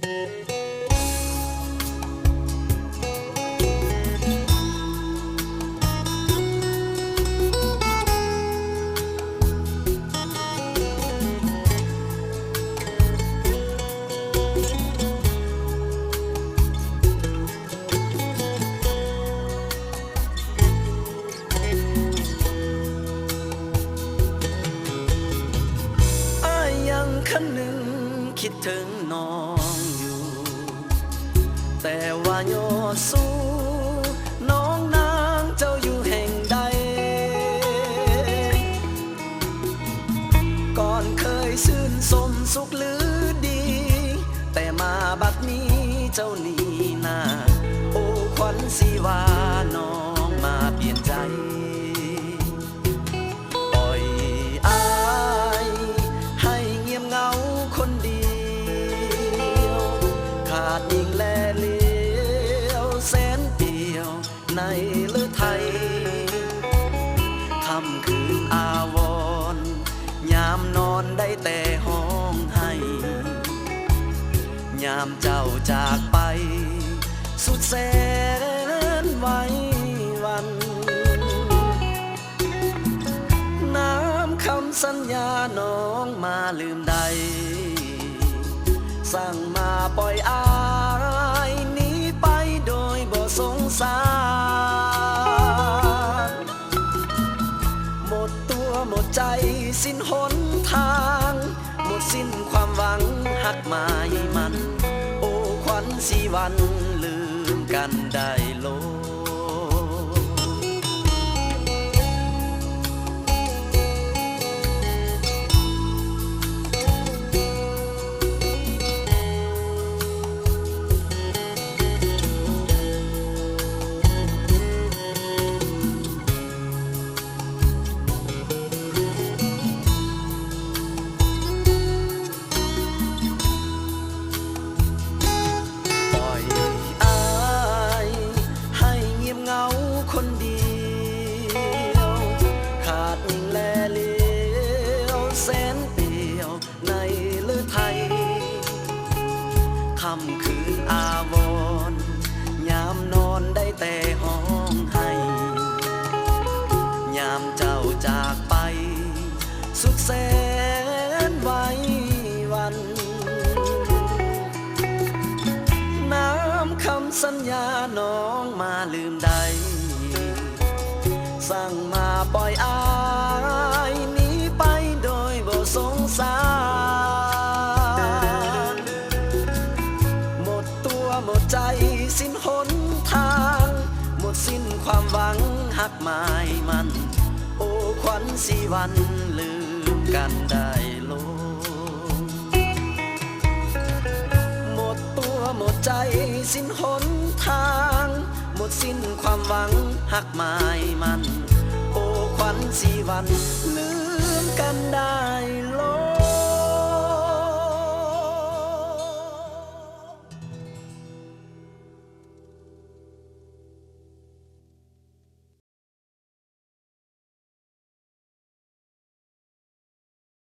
คันหนึ่งคิดถึงน้องอยู่แต่ว่าโยสู้น้องนางเจ้าอยู่แห่งใดก่อนเคยชื่นสมสุขหรือดีแต่มาบัดนี้เจ้านี่นาโอ้ขวัญสีวาน้องมาเปลี่ยนใจคนเดียวขาดยิงแลเลี้ยวแสนเดียวในเลือไทยค่ำคืนอาวรยามนอนได้แต่ห้องให้ยามเจ้าจากไปสุดแสนไว้วันน้ำคำสัญญาน้องมาลืมใดสั่งมาปล่อยอายหนีไปโดยบ่สงสารหมดตัวหมดใจสิ้นหนทางหมดสิ้นความหวังหักหมายมันโอ้ขวัญสีวันลืมกันได้โลคนเดียวขาดนิ่งแลเลี้ยวแสนเปลี่ยวในเลือไทยค่ำคืนอาวรยามนอนได้แต่ห้องให้ยามเจ้าจากไปสุดแสนไว้วันน้ำคำสัญญาน้องมาลืมใดสั่งมาปล่อยอายหนีไปโดยบ่สงสารหมดตัวหมดใจสิ้นหนทางหมดสิ้นความหวังหักหมายมันโอ้ขวัญสีวันลืมกันได้ลงหมดตัวหมดใจสิ้นหนทางหมดสิ้นความหวังหักหมายมันโอ้ขวัญสีวันลืมกันได้